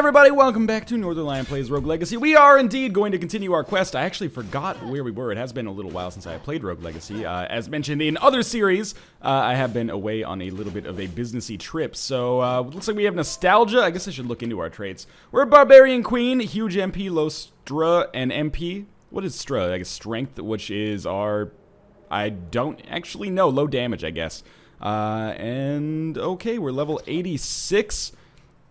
everybody, welcome back to Northernlion Plays Rogue Legacy. We are indeed going to continue our quest. I actually forgot where we were. It has been a little while since I played Rogue Legacy. As mentioned in other series, I have been away on a little bit of a businessy trip. So, looks like we have nostalgia. I guess I should look into our traits. We're a Barbarian Queen, huge MP, low Stra, and MP. What is Stra? I guess Strength, which is our... I don't actually know. Low damage, I guess. And, okay, we're level 86.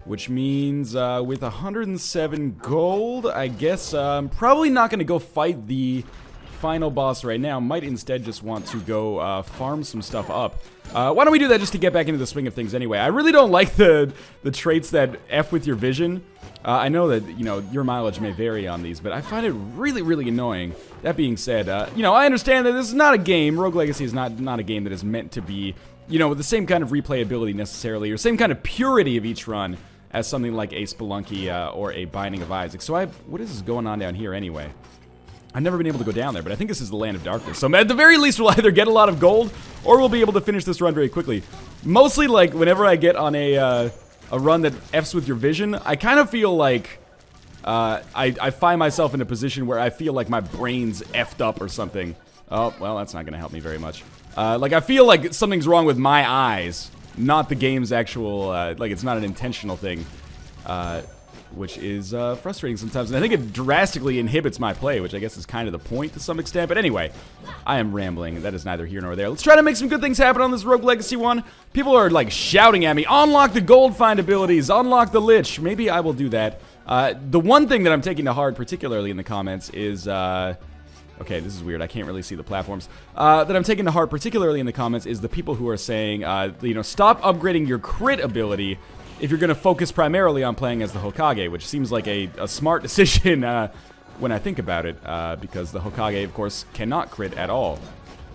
Which means with 107 gold, I guess I'm probably not going to go fight the final boss right now. Might instead just want to go farm some stuff up. Why don't we do that just to get back into the swing of things anyway? I really don't like the traits that F with your vision. I know that, you know, your mileage may vary on these, but I find it really, really annoying. That being said, you know, I understand that this is not a game. Rogue Legacy is not a game that is meant to be, you know, with the same kind of replayability necessarily, or same kind of purity of each run as something like a Spelunky or a Binding of Isaac. So what is going on down here anyway? I've never been able to go down there, but I think this is the Land of Darkness. So at the very least, we'll either get a lot of gold, or we'll be able to finish this run very quickly. Mostly, like, whenever I get on a run that F's with your vision, I kind of feel like I find myself in a position where I feel like my brain's F'd up or something. Oh, well, that's not going to help me very much. Like, I feel like something's wrong with my eyes. Not the game's actual, like, it's not an intentional thing, which is frustrating sometimes. And I think it drastically inhibits my play, which I guess is kind of the point to some extent. But anyway, I am rambling. That is neither here nor there. Let's try to make some good things happen on this Rogue Legacy one. People are, like, shouting at me, unlock the gold find abilities, unlock the Lich. Maybe I will do that. The one thing that I'm taking to heart, particularly in the comments, is... okay, this is weird. I can't really see the platforms. That I'm taking to heart, particularly in the comments, is the people who are saying, you know, stop upgrading your crit ability if you're going to focus primarily on playing as the Hokage, which seems like a smart decision when I think about it, because the Hokage, of course, cannot crit at all.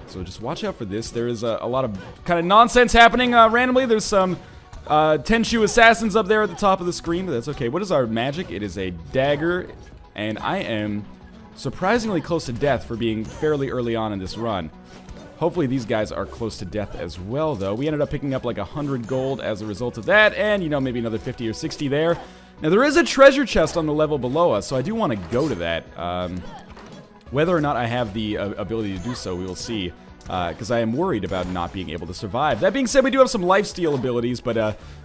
So just watch out for this. There is a lot of kind of nonsense happening randomly. There's some Tenchu assassins up there at the top of the screen, but that's okay. What is our magic? It is a dagger, and I am... surprisingly close to death for being fairly early on in this run. Hopefully these guys are close to death as well, though. We ended up picking up like 100 gold as a result of that, and, you know, maybe another 50 or 60 there. Now, there is a treasure chest on the level below us, so I do want to go to that. Whether or not I have the ability to do so, we will see, because I am worried about not being able to survive. That being said, we do have some lifesteal abilities, but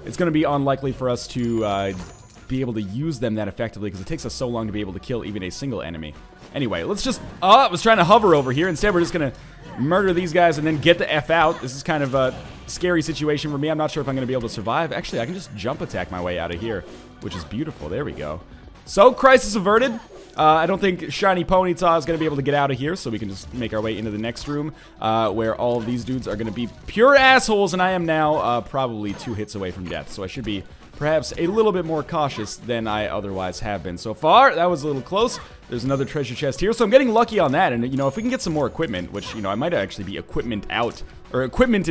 it's going to be unlikely for us to be able to use them that effectively, because it takes us so long to be able to kill even a single enemy. Anyway, let's just... I was trying to hover over here. Instead, we're just going to murder these guys and then get the F out. This is kind of a scary situation for me. I'm not sure if I'm going to be able to survive. Actually, I can just jump attack my way out of here, which is beautiful. There we go. So, crisis averted. I don't think Shiny Ponyta is going to be able to get out of here, so we can just make our way into the next room, where all of these dudes are going to be pure assholes, and I am now probably 2 hits away from death, so I should be perhaps a little bit more cautious than I otherwise have been so far. That was a little close. There's another treasure chest here, so I'm getting lucky on that, and, you know, if we can get some more equipment, which, you know, I might actually be equipmented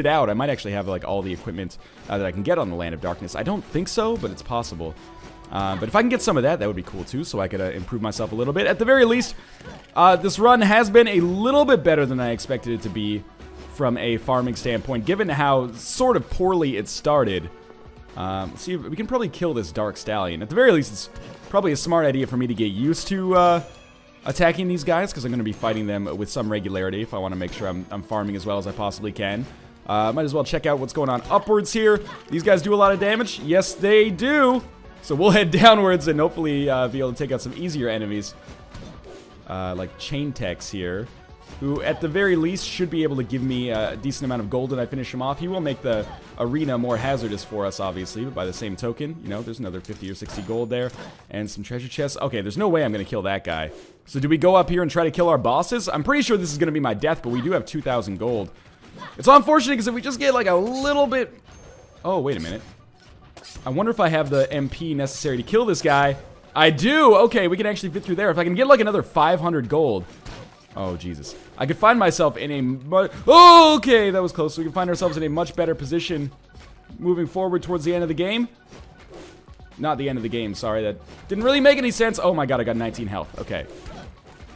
out, I might actually have, like, all the equipment that I can get on the Land of Darkness. I don't think so, but it's possible. But if I can get some of that, that would be cool too, so I could improve myself a little bit. At the very least, this run has been a little bit better than I expected it to be from a farming standpoint, given how sort of poorly it started. Let's see, we can probably kill this Dark Stallion. At the very least, it's probably a smart idea for me to get used to attacking these guys, because I'm going to be fighting them with some regularity if I want to make sure I'm farming as well as I possibly can. Might as well check out what's going on upwards here. These guys do a lot of damage. Yes, they do. So we'll head downwards and hopefully be able to take out some easier enemies, like Chain Tex here, who at the very least should be able to give me a decent amount of gold when I finish him off. He will make the arena more hazardous for us, obviously, but by the same token, you know, there's another 50 or 60 gold there and some treasure chests. Okay, there's no way I'm going to kill that guy. So do we go up here and try to kill our bosses? I'm pretty sure this is going to be my death, but we do have 2,000 gold. It's unfortunate because if we just get like a little bit... Oh, wait a minute. I wonder if I have the MP necessary to kill this guy. I do! Okay, we can actually fit through there. If I can get like another 500 gold. Oh, Jesus. I could find myself in a oh, okay, that was close. We can find ourselves in a much better position moving forward towards the end of the game. Not the end of the game, sorry. That didn't really make any sense. Oh my god, I got 19 health. Okay.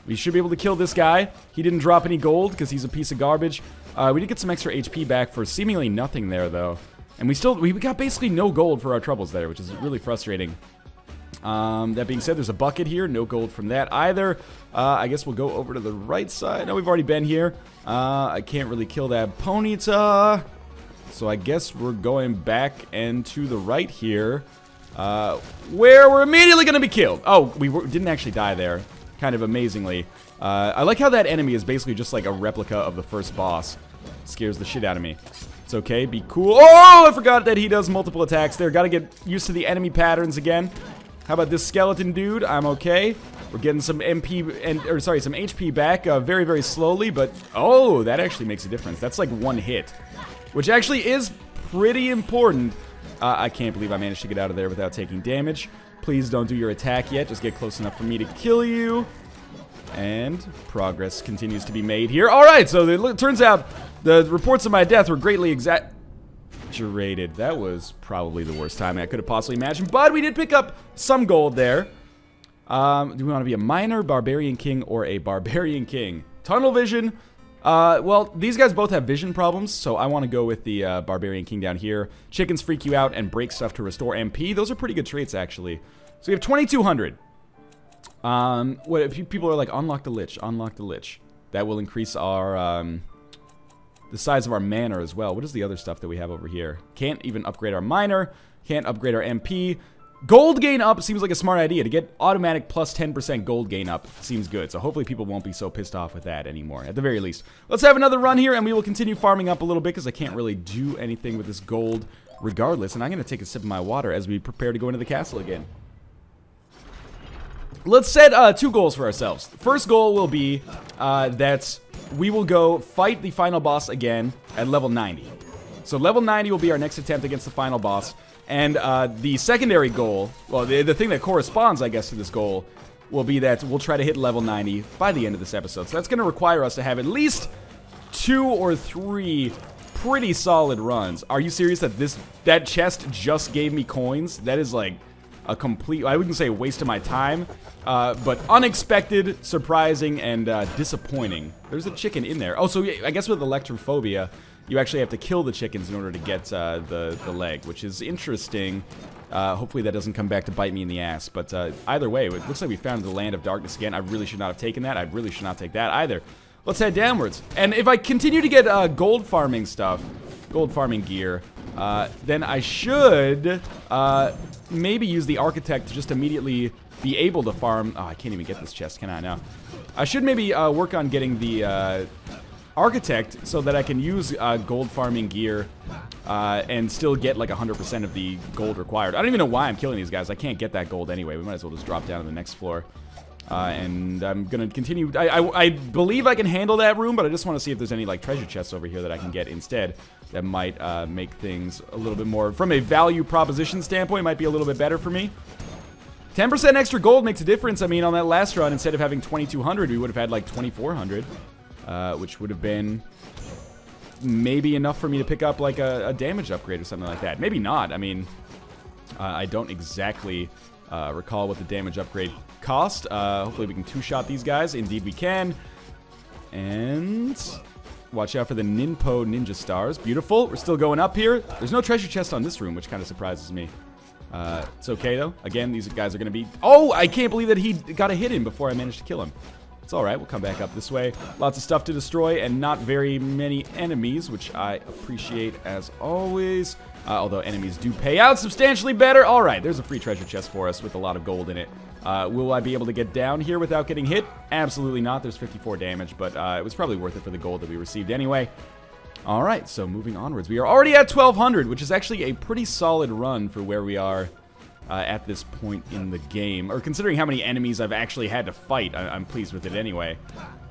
We should be able to kill this guy. He didn't drop any gold because he's a piece of garbage. We did get some extra HP back for seemingly nothing there, though. And we got basically no gold for our troubles there, which is really frustrating. That being said, there's a bucket here. No gold from that either. I guess we'll go over to the right side. No, we've already been here. I can't really kill that Ponyta. So I guess we're going back and to the right here. Where we're immediately going to be killed. Oh, we didn't actually die there. Kind of amazingly. I like how that enemy is basically just like a replica of the first boss. Scares the shit out of me. It's okay. Be cool. Oh, I forgot that he does multiple attacks there. Got to get used to the enemy patterns again. How about this skeleton dude? I'm okay. We're getting some MP some HP back very, very slowly, but oh, that actually makes a difference. That's like one hit, which actually is pretty important. I can't believe I managed to get out of there without taking damage. Please don't do your attack yet. Just get close enough for me to kill you. And progress continues to be made here. All right, so it turns out the reports of my death were greatly exaggerated. That was probably the worst time I could have possibly imagined, but we did pick up some gold there. Do we want to be a miner, barbarian king, or a barbarian king? Tunnel vision. Well, these guys both have vision problems, so I want to go with the barbarian king down here. Chickens freak you out and break stuff to restore MP. Those are pretty good traits, actually. So we have 2,200. What if people are like, unlock the lich, unlock the lich. That will increase our, the size of our mana as well. What is the other stuff that we have over here? Can't even upgrade our miner. Can't upgrade our MP. Gold gain up seems like a smart idea. To get automatic plus 10% gold gain up seems good. So hopefully people won't be so pissed off with that anymore, at the very least. Let's have another run here, and we will continue farming up a little bit, because I can't really do anything with this gold regardless. And I'm going to take a sip of my water as we prepare to go into the castle again. Let's set 2 goals for ourselves. The first goal will be that we will go fight the final boss again at level 90. So level 90 will be our next attempt against the final boss. And the secondary goal, well, the thing that corresponds, I guess, to this goal will be that we'll try to hit level 90 by the end of this episode. So that's going to require us to have at least 2 or 3 pretty solid runs. Are you serious that chest just gave me coins? That is like a complete, I wouldn't say a waste of my time, but unexpected, surprising, and disappointing. There's a chicken in there. Oh, so I guess with electrophobia, you actually have to kill the chickens in order to get the leg, which is interesting. Hopefully that doesn't come back to bite me in the ass. But either way, it looks like we found the land of darkness again. I really should not have taken that. I really should not take that either. Let's head downwards. And if I continue to get gold farming stuff, gold farming gear, then I should maybe use the architect to just immediately be able to farm. Oh, I can't even get this chest, can I now? I should maybe work on getting the architect so that I can use gold farming gear and still get like 100% of the gold required. I don't even know why I'm killing these guys. I can't get that gold anyway. We might as well just drop down to the next floor. And I'm gonna continue. I believe I can handle that room, but I just want to see if there's any like treasure chests over here that I can get instead that might make things a little bit more, from a value proposition standpoint, might be a little bit better for me. 10% extra gold makes a difference. I mean, on that last run, instead of having 2,200, we would have had like 2,400. Which would have been maybe enough for me to pick up like a damage upgrade or something like that. Maybe not. I mean, I don't exactly recall what the damage upgrade cost. Hopefully we can two-shot these guys. Indeed we can. And watch out for the Ninpo Ninja Stars. Beautiful. We're still going up here. There's no treasure chest on this room, which kind of surprises me. It's okay, though. Again, these guys are going to be... Oh, I can't believe that he got a hit in before I managed to kill him. It's alright, we'll come back up this way. Lots of stuff to destroy and not very many enemies, which I appreciate as always. Although enemies do pay out substantially better. Alright, there's a free treasure chest for us with a lot of gold in it. Will I be able to get down here without getting hit? Absolutely not. There's 54 damage, but it was probably worth it for the gold that we received anyway. Alright, so moving onwards. We are already at 1,200, which is actually a pretty solid run for where we are at this point in the game. Or considering how many enemies I've actually had to fight, I'm pleased with it anyway.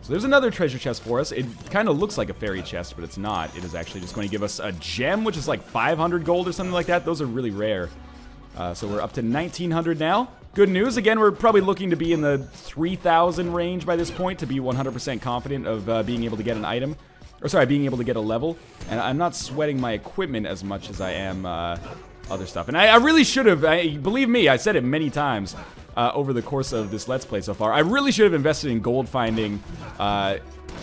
So there's another treasure chest for us. It kind of looks like a fairy chest, but it's not. It is actually just going to give us a gem, which is like 500 gold or something like that. Those are really rare. So we're up to 1,900 now. Good news. Again, we're probably looking to be in the 3,000 range by this point to be 100% confident of being able to get an item. Or sorry, being able to get a level. And I'm not sweating my equipment as much as I am other stuff. And I really should have, believe me, I said it many times over the course of this Let's Play so far. I really should have invested in gold finding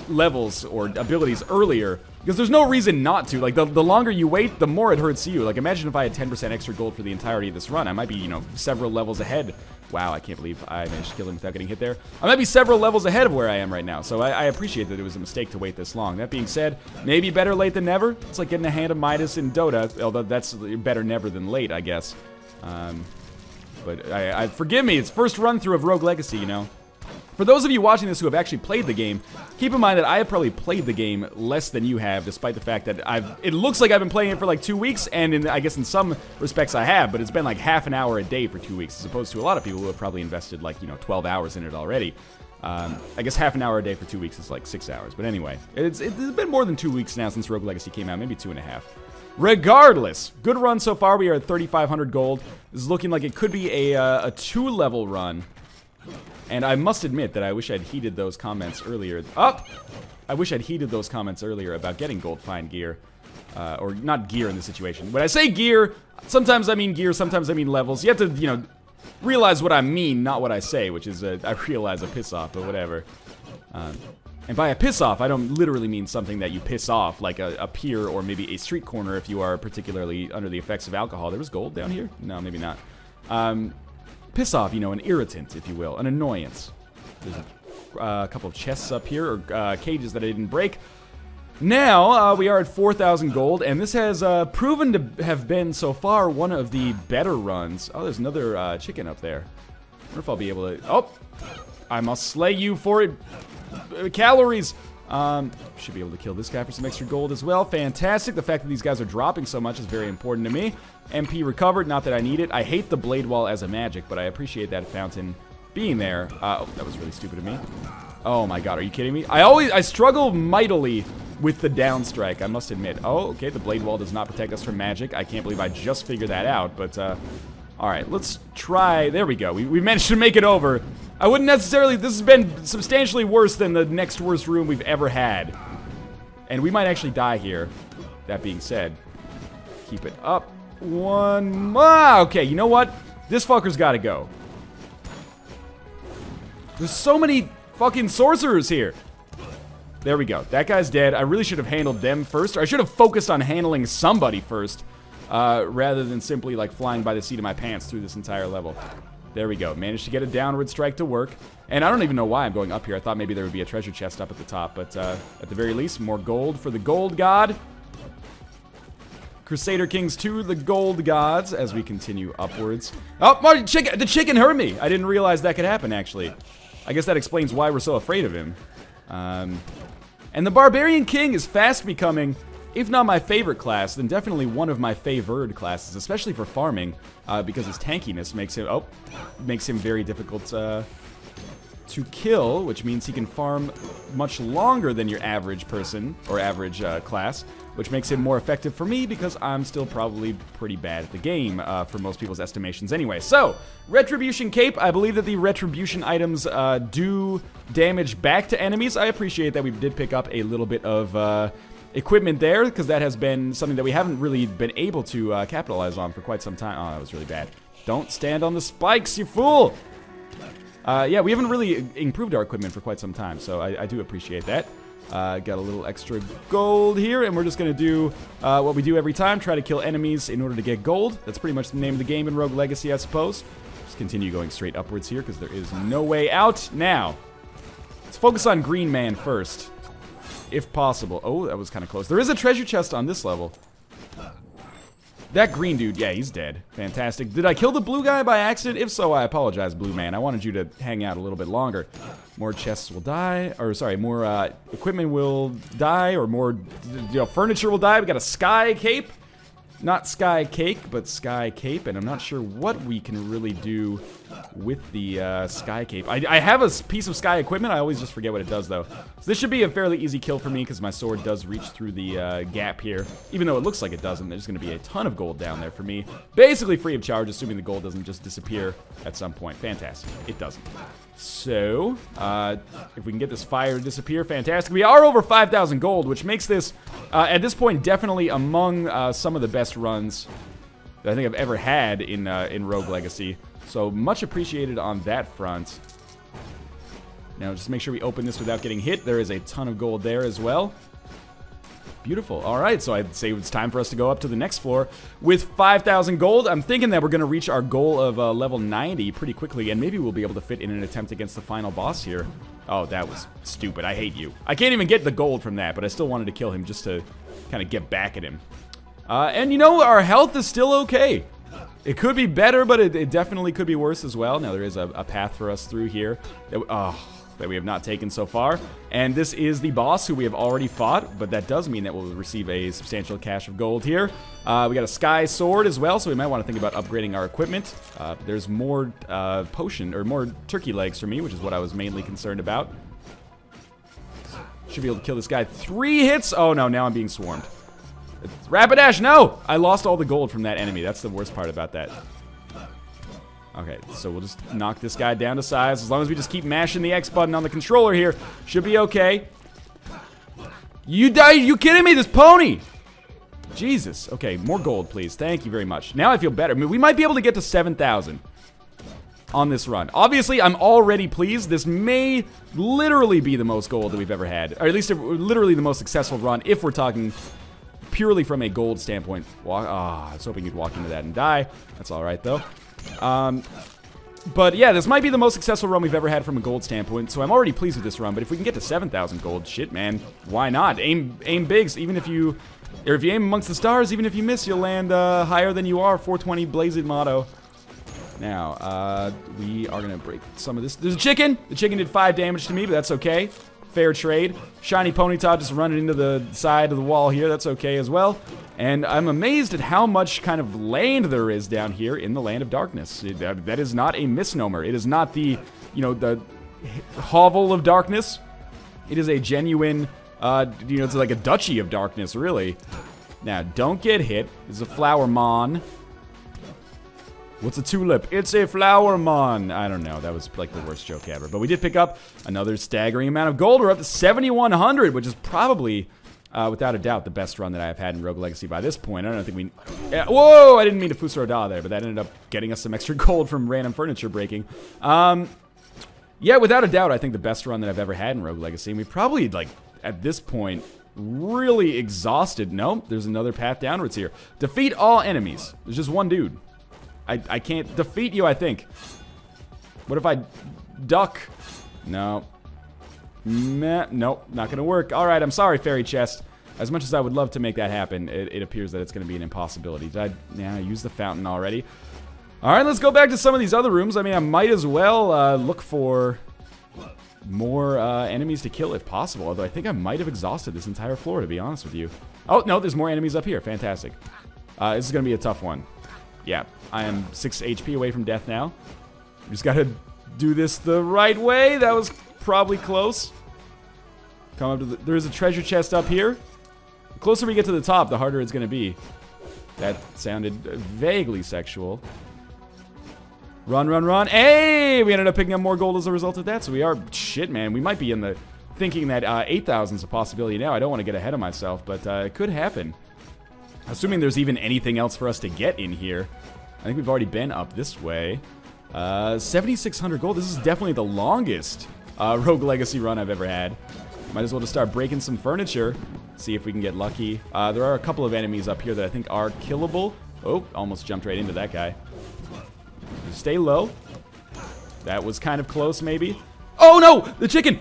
levels or abilities earlier, because there's no reason not to. Like, the longer you wait, the more it hurts you. Like, imagine if I had 10% extra gold for the entirety of this run. I might be, you know, several levels ahead. Wow, I can't believe I managed to kill him without getting hit there. I might be several levels ahead of where I am right now, so I appreciate that it was a mistake to wait this long. That being said, maybe better late than never. It's like getting a hand of Midas in Dota, although that's better never than late, I guess. But forgive me, it's first run through of Rogue Legacy, you know. For those of you watching this who have actually played the game, keep in mind that I have probably played the game less than you have, despite the fact that it looks like I've been playing it for like 2 weeks, and I guess in some respects I have, but it's been like half an hour a day for 2 weeks, as opposed to a lot of people who have probably invested like, you know, 12 hours in it already. I guess half an hour a day for 2 weeks is like 6 hours, but anyway, it's been more than 2 weeks now since Rogue Legacy came out, maybe 2.5. Regardless, good run so far. We are at 3,500 gold. This is looking like it could be a 2-level run. And I must admit that I wish I'd heeded those comments earlier. I wish I'd heeded those comments earlier about getting gold fine gear. Or not gear in this situation. When I say gear, sometimes I mean gear, sometimes I mean levels. You have to, you know, realize what I mean, not what I say, which is, I realize a piss off, but whatever. And by a piss off, I don't literally mean something that you piss off, like a pier or maybe a street corner if you are particularly under the effects of alcohol. There was gold down here? No, maybe not. Piss off, you know, an irritant, if you will, an annoyance. There's a couple of chests up here, or cages that I didn't break. Now, we are at 4,000 gold, and this has proven to have been, so far, one of the better runs. Oh, there's another chicken up there. I wonder if I'll be able to... Oh! I must slay you for it. Calories! Should be able to kill this guy for some extra gold as well. Fantastic. The fact that these guys are dropping so much is very important to me. MP recovered, not that I need it. I hate the blade wall as a magic, but I appreciate that fountain being there. Oh, that was really stupid of me. Oh my god, are you kidding me? I struggle mightily with the down strike, I must admit. Oh, okay, the blade wall does not protect us from magic. I can't believe I just figured that out, but alright, let's try. There we go. We managed to make it over. I wouldn't necessarily... This has been substantially worse than the next worst room we've ever had. And we might actually die here. That being said, keep it up. One... okay, you know what? This fucker's gotta go. There's so many fucking sorcerers here. There we go. That guy's dead. I really should have handled them first. Or I should have focused on handling somebody first. Rather than simply, like, flying by the seat of my pants through this entire level. There we go. Managed to get a downward strike to work. And I don't even know why I'm going up here. I thought maybe there would be a treasure chest up at the top. But at the very least, more gold for the gold god. Crusader Kings 2, the gold gods, as we continue upwards. Oh, the chicken hurt me. I didn't realize that could happen, actually. I guess that explains why we're so afraid of him. And the Barbarian King is fast becoming, if not my favorite class, then definitely one of my favored classes, especially for farming, because his tankiness makes him very difficult to kill, which means he can farm much longer than your average person, or average class, which makes him more effective for me because I'm still probably pretty bad at the game for most people's estimations anyway. So, Retribution Cape, I believe that the Retribution items do damage back to enemies. I appreciate that we did pick up a little bit of equipment there, because that has been something that we haven't really been able to capitalize on for quite some time. Oh, that was really bad. Don't stand on the spikes, you fool! Yeah, we haven't really improved our equipment for quite some time, so I do appreciate that. Got a little extra gold here, and we're just going to do what we do every time, try to kill enemies in order to get gold. That's pretty much the name of the game in Rogue Legacy, I suppose. Just continue going straight upwards here, because there is no way out. Now, let's focus on Green Man first, if possible. Oh, that was kind of close. There is a treasure chest on this level. That green dude, yeah, he's dead. Fantastic. Did I kill the blue guy by accident? If so, I apologize, blue man. I wanted you to hang out a little bit longer. More chests will die, or sorry, more equipment will die, or more furniture will die. We got a sky cape. Not sky cake, but sky cape, and I'm not sure what we can really do with the sky cape. I have a piece of sky equipment. I always just forget what it does, though. So this should be a fairly easy kill for me, because my sword does reach through the gap here. Even though it looks like it doesn't, there's going to be a ton of gold down there for me. Basically free of charge, assuming the gold doesn't just disappear at some point. Fantastic. It doesn't. So, if we can get this fire to disappear, fantastic. We are over 5,000 gold, which makes this, at this point, definitely among some of the best runs that I think I've ever had in Rogue Legacy. So, much appreciated on that front. Now, just make sure we open this without getting hit. There is a ton of gold there as well. Beautiful. All right, so I'd say it's time for us to go up to the next floor with 5,000 gold. I'm thinking that we're going to reach our goal of level 90 pretty quickly, and maybe we'll be able to fit in an attempt against the final boss here. Oh, that was stupid. I hate you. I can't even get the gold from that, but I still wanted to kill him just to kind of get back at him. And you know, our health is still okay. It could be better, but it definitely could be worse as well. Now, there is a path for us through here that we have not taken so far. And this is the boss who we have already fought, but that does mean that we'll receive a substantial cache of gold here. We got a sky sword as well, so we might want to think about upgrading our equipment. There's more potion, or more turkey legs for me, which is what I was mainly concerned about. Should be able to kill this guy. 3 hits! Oh no, now I'm being swarmed. Rapidash, no! I lost all the gold from that enemy. That's the worst part about that. Okay, so we'll just knock this guy down to size. As long as we just keep mashing the X button on the controller here, should be okay. You kidding me? This pony! Jesus. Okay, more gold, please. Thank you very much. Now I feel better. I mean, we might be able to get to 7,000 on this run. Obviously, I'm already pleased. This may literally be the most gold that we've ever had. Or at least literally the most successful run if we're talking purely from a gold standpoint. I was hoping you'd walk into that and die. That's all right, though. But yeah, this might be the most successful run we've ever had from a gold standpoint, so I'm already pleased with this run. But if we can get to 7,000 gold, shit, man, why not? Aim bigs, even if you aim amongst the stars, even if you miss, you'll land higher than you are. 420 blazed motto. Now, we are gonna break some of this. There's a chicken. The chicken did 5 damage to me, but that's okay. Fair trade. Shiny Ponyta just running into the side of the wall here. That's okay as well. And I'm amazed at how much kind of land there is down here in the Land of Darkness. That is not a misnomer. It is not the, you know, the hovel of darkness. It is a genuine, you know, it's like a duchy of darkness, really. Now, don't get hit. It's a flower mon. What's a tulip? It's a flower mon. I don't know. That was like the worst joke ever. But we did pick up another staggering amount of gold. We're up to 7,100, which is probably, without a doubt, the best run that I've had in Rogue Legacy by this point. I don't think we... whoa! I didn't mean to Fusaroda there, but that ended up getting us some extra gold from random furniture breaking. Yeah, without a doubt, I think the best run that I've ever had in Rogue Legacy. And we probably, like, at this point, really exhausted. No, there's another path downwards here. Defeat all enemies. There's just one dude. I can't defeat you, I think. What if I duck? No. Nope, not gonna work. Alright, I'm sorry, Fairy Chest. As much as I would love to make that happen, it appears that it's gonna be an impossibility. Did I use the fountain already? Alright, let's go back to some of these other rooms. I mean, I might as well look for more enemies to kill if possible. Although I think I might have exhausted this entire floor, to be honest with you. Oh, no, there's more enemies up here. Fantastic. This is gonna be a tough one. Yeah, I am 6 HP away from death now. We just gotta do this the right way. That was probably close. Come up to there's a treasure chest up here. The closer we get to the top, the harder it's gonna be. That sounded vaguely sexual. Run, run, run. Hey! We ended up picking up more gold as a result of that, so we are... Shit, man. We might be in the... Thinking that 8,000 is a possibility now. I don't want to get ahead of myself, but it could happen. Assuming there's even anything else for us to get in here. I think we've already been up this way. 7,600 gold. This is definitely the longest Rogue Legacy run I've ever had. Might as well just start breaking some furniture. See if we can get lucky. There are a couple of enemies up here that I think are killable. Oh, almost jumped right into that guy. Just stay low. That was kind of close, maybe. Oh no! The chicken!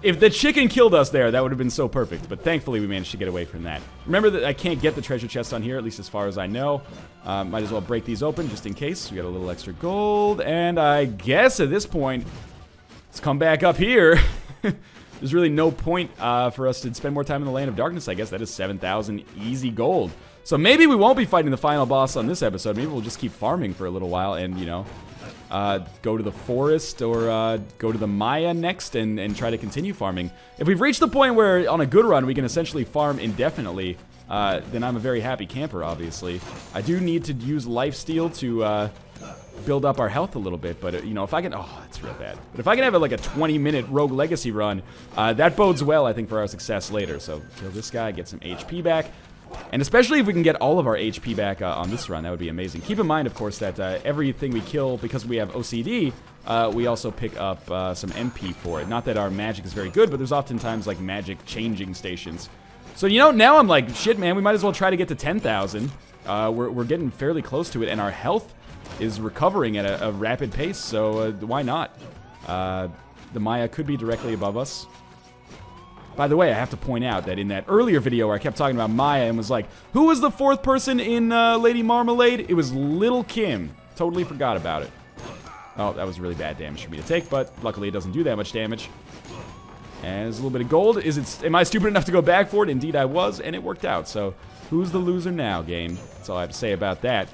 If the chicken killed us there, that would have been so perfect. But thankfully, we managed to get away from that. Remember that I can't get the treasure chest on here, at least as far as I know. Might as well break these open just in case. We got a little extra gold. And I guess at this point, let's come back up here. There's really no point for us to spend more time in the Land of Darkness, I guess. That is 7,000 easy gold. So maybe we won't be fighting the final boss on this episode. Maybe we'll just keep farming for a little while and, you know... go to the forest or go to the Maya next and try to continue farming. If we've reached the point where on a good run we can essentially farm indefinitely, then I'm a very happy camper, obviously. I do need to use lifesteal to build up our health a little bit, but you know, if I can... Oh, that's real bad. But if I can have like a 20-minute Rogue Legacy run, that bodes well, I think, for our success later. So kill this guy, get some HP back. And especially if we can get all of our HP back on this run, that would be amazing. Keep in mind, of course, that everything we kill, because we have OCD, we also pick up some MP for it. Not that our magic is very good, but there's oftentimes, like, magic changing stations. So, you know, now I'm like, shit, man, we might as well try to get to 10,000. We're getting fairly close to it, and our health is recovering at a rapid pace, so why not? The Maya could be directly above us. By the way, I have to point out that in that earlier video where I kept talking about Maya and was like, who was the fourth person in Lady Marmalade? It was Little Kim. Totally forgot about it. Oh, that was really bad damage for me to take, but luckily it doesn't do that much damage. And there's a little bit of gold. Am I stupid enough to go back for it? Indeed I was, and it worked out. So, who's the loser now, game? That's all I have to say about that.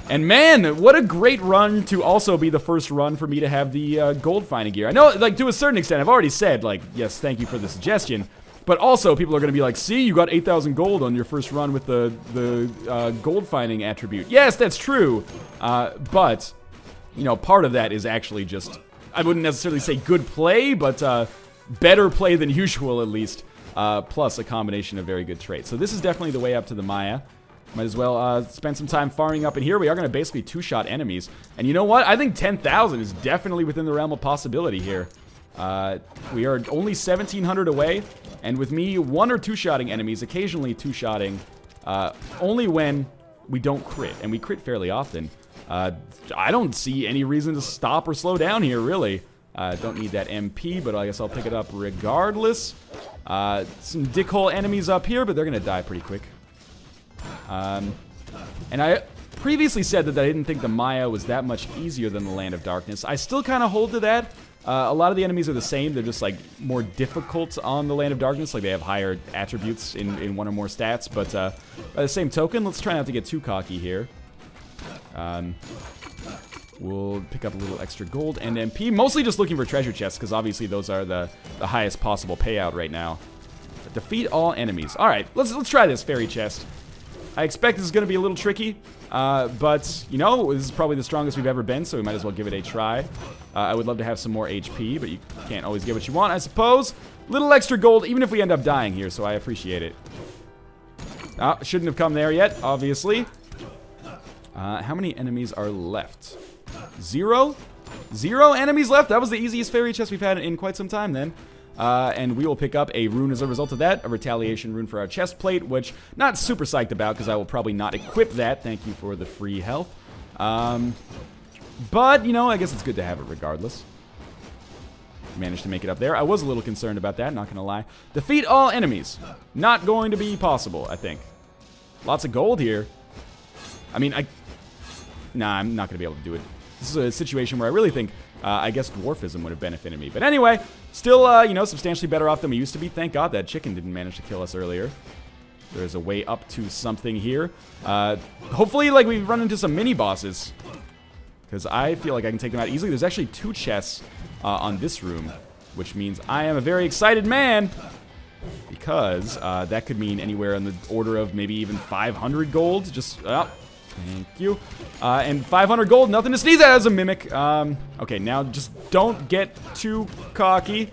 And man, what a great run to also be the first run for me to have the gold finding gear. I know, like, to a certain extent, I've already said, like, yes, thank you for the suggestion. But also, people are going to be like, see, you got 8,000 gold on your first run with the gold finding attribute. Yes, that's true. But, you know, part of that is actually just, I wouldn't necessarily say good play, but better play than usual, at least. Plus a combination of very good traits. So this is definitely the way up to the Maya. Might as well spend some time farming up in here. We are going to basically two-shot enemies. And you know what? I think 10,000 is definitely within the realm of possibility here. We are only 1,700 away. And with me, one or two-shotting enemies, occasionally two-shotting, only when we don't crit. And we crit fairly often. I don't see any reason to stop or slow down here, really. Don't need that MP, but I guess I'll pick it up regardless. Some dickhole enemies up here, but they're going to die pretty quick. And I previously said that I didn't think the Maya was that much easier than the Land of Darkness. I still kind of hold to that. A lot of the enemies are the same. They're just, like, more difficult on the Land of Darkness. Like, they have higher attributes in one or more stats. But by the same token, let's try not to get too cocky here. We'll pick up a little extra gold and MP. Mostly just looking for treasure chests, because obviously those are the highest possible payout right now. Defeat all enemies. All right, let's try this fairy chest. I expect this is going to be a little tricky, but, you know, this is probably the strongest we've ever been, so we might as well give it a try. I would love to have some more HP, but you can't always get what you want, I suppose. Little extra gold, even if we end up dying here, so I appreciate it. Shouldn't have come there yet, obviously. How many enemies are left? 0? 0 enemies left? That was the easiest fairy chest we've had in quite some time, then. And we will pick up a rune as a result of that, a retaliation rune for our chest plate, which not super psyched about because I will probably not equip that. Thank you for the free health. But, you know, I guess it's good to have it regardless. Managed to make it up there. I was a little concerned about that, not gonna lie. Defeat all enemies. Not going to be possible, I think. Lots of gold here. I mean, nah, I'm not gonna be able to do it. This is a situation where I really think I guess dwarfism would have benefited me. But anyway, still, you know, substantially better off than we used to be. Thank God that chicken didn't manage to kill us earlier. There's a way up to something here. Hopefully, like, we run into some mini-bosses, because I feel like I can take them out easily. There's actually 2 chests on this room, which means I am a very excited man, because that could mean anywhere in the order of maybe even 500 gold. Just, thank you. And 500 gold, nothing to sneeze at as a mimic. Okay, now just don't get too cocky.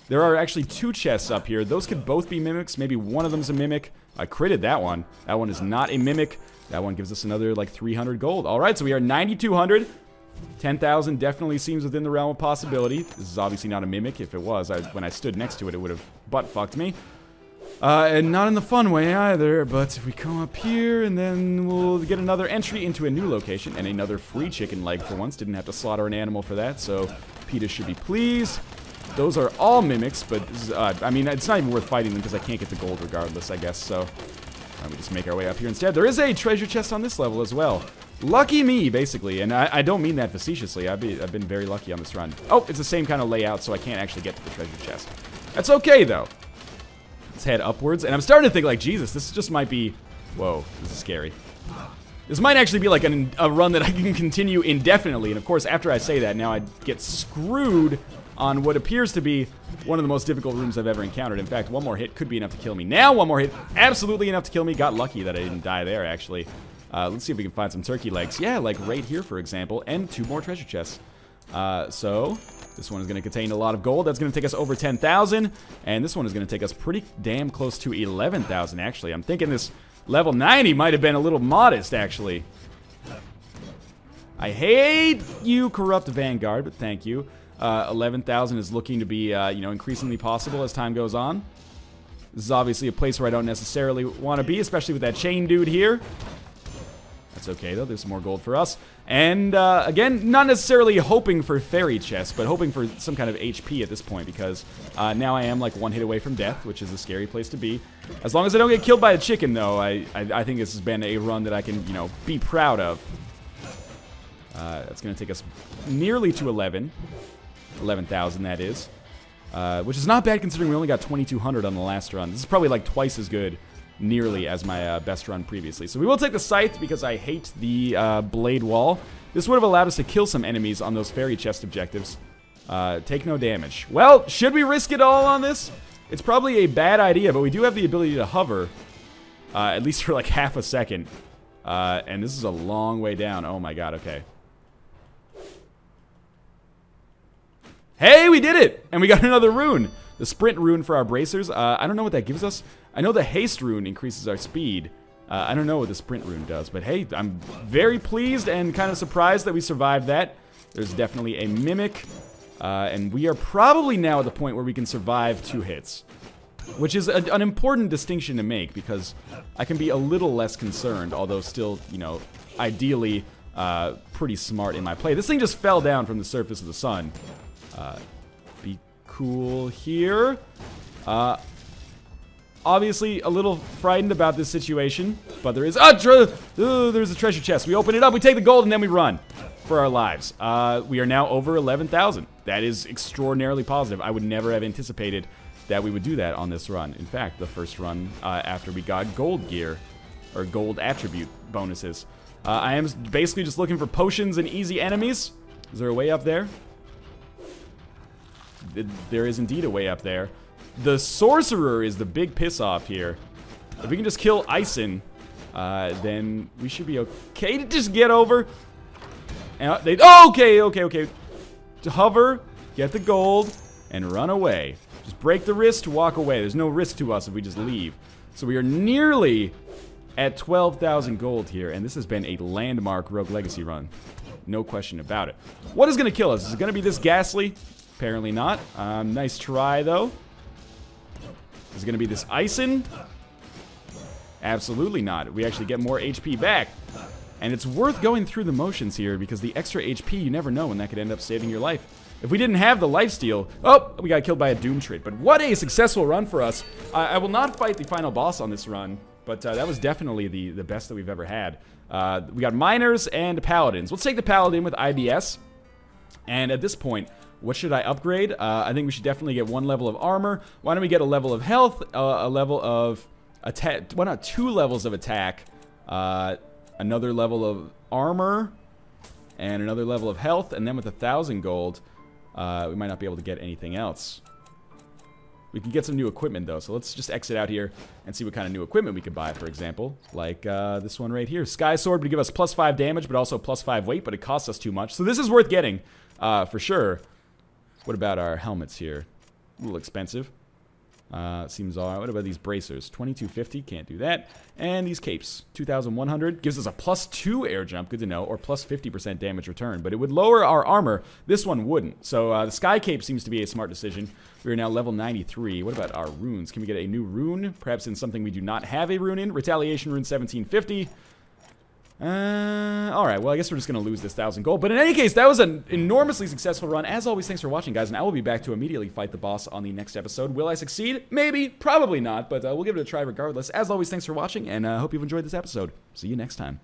There are actually 2 chests up here. Those could both be mimics. Maybe one of them's a mimic. I critted that one. That one is not a mimic. That one gives us another, like, 300 gold. All right, so we are 9,200. 10,000 definitely seems within the realm of possibility. This is obviously not a mimic. If it was, when I stood next to it, it would have butt-fucked me. And not in the fun way either, but if we come up here, and then we'll get another entry into a new location, and another free chicken leg for once. Didn't have to slaughter an animal for that, so PETA should be pleased. Those are all mimics, but this is, I mean, it's not even worth fighting them because I can't get the gold regardless, I guess, so we just make our way up here instead. There is a treasure chest on this level as well. Lucky me, basically, and I don't mean that facetiously. I've been very lucky on this run. Oh, it's the same kind of layout, so I can't actually get to the treasure chest. That's okay, though. Let's head upwards, and I'm starting to think, like, Jesus, this just might be... Whoa, this is scary. This might actually be like a run that I can continue indefinitely, and of course, after I say that, now I get screwed on what appears to be one of the most difficult rooms I've ever encountered. In fact, one more hit could be enough to kill me. Now, one more hit, absolutely enough to kill me. Got lucky that I didn't die there, actually. Let's see if we can find some turkey legs. Yeah, like right here, for example, and 2 more treasure chests. So this one is going to contain a lot of gold. That's going to take us over 10,000. And this one is going to take us pretty damn close to 11,000, actually. I'm thinking this level 90 might have been a little modest, actually. I hate you, Corrupt Vanguard, but thank you. 11,000 is looking to be, you know, increasingly possible as time goes on. This is obviously a place where I don't necessarily want to be, especially with that chain dude here. That's okay, though. There's some more gold for us. And, again, not necessarily hoping for fairy chests, but hoping for some kind of HP at this point, because now I am, like, one hit away from death, which is a scary place to be. As long as I don't get killed by a chicken, though, I think this has been a run that I can, you know, be proud of. That's going to take us nearly to 11,000, that is. Which is not bad considering we only got 2,200 on the last run. This is probably like twice as good, nearly, as my best run previously. So we will take the Scythe because I hate the Blade Wall. This would have allowed us to kill some enemies on those fairy chest objectives. Take no damage. Well, should we risk it all on this? It's probably a bad idea, but we do have the ability to hover, at least for like half a second. And this is a long way down. Oh my god, okay. Hey, we did it! And we got another rune. The sprint rune for our bracers. I don't know what that gives us. I know the haste rune increases our speed. I don't know what the sprint rune does. But hey, I'm very pleased and kind of surprised that we survived that. There's definitely a mimic. And we are probably now at the point where we can survive 2 hits. Which is an important distinction to make, because I can be a little less concerned, although still, you know, ideally pretty smart in my play. This thing just fell down from the surface of the sun. Be cool here. Obviously a little frightened about this situation, but there is there's a treasure chest. We open it up, we take the gold, and then we run for our lives. We are now over 11,000. That is extraordinarily positive. I would never have anticipated that we would do that on this run. In fact, the first run after we got gold gear, or gold attribute bonuses. I am basically just looking for potions and easy enemies. Is there a way up there? There is indeed a way up there. The sorcerer is the big piss off here. If we can just kill Ison, then we should be okay to just get over. And okay. To hover, get the gold, and run away. Just break the wrist to walk away. There's no risk to us if we just leave. So we are nearly at 12,000 gold here, and this has been a landmark Rogue Legacy run. No question about it. What is going to kill us? Is it going to be this ghastly? Apparently not. Nice try, though. Is it going to be this Ison? Absolutely not. We actually get more HP back. And it's worth going through the motions here, because the extra HP, you never know when that could end up saving your life. If we didn't have the lifesteal... Oh, we got killed by a Doom Trait. But what a successful run for us. I will not fight the final boss on this run, but that was definitely the best that we've ever had. We got Miners and Paladins. Let's take the Paladin with IBS. And at this point... what should I upgrade? I think we should definitely get 1 level of armor. Why don't we get a level of health, a level of attack? Why not 2 levels of attack? Another level of armor, and another level of health, and then with 1,000 gold, we might not be able to get anything else. We can get some new equipment, though, so let's just exit out here and see what kind of new equipment we could buy, for example. Like this one right here. Sky Sword would give us +5 damage, but also +5 weight, but it costs us too much. So this is worth getting, for sure. What about our helmets here? A little expensive. Seems alright. What about these bracers? 2250, can't do that. And these capes, 2100, gives us a +2 air jump, good to know, or +50% damage return. But it would lower our armor. This one wouldn't. So the sky cape seems to be a smart decision. We are now level 93. What about our runes? Can we get a new rune? Perhaps in something we do not have a rune in. Retaliation rune 1750. Alright, well, I guess we're just going to lose this 1,000 gold. But in any case, that was an enormously successful run. As always, thanks for watching, guys, and I will be back to immediately fight the boss on the next episode. Will I succeed? Maybe. Probably not, but we'll give it a try regardless. As always, thanks for watching, and I hope you've enjoyed this episode. See you next time.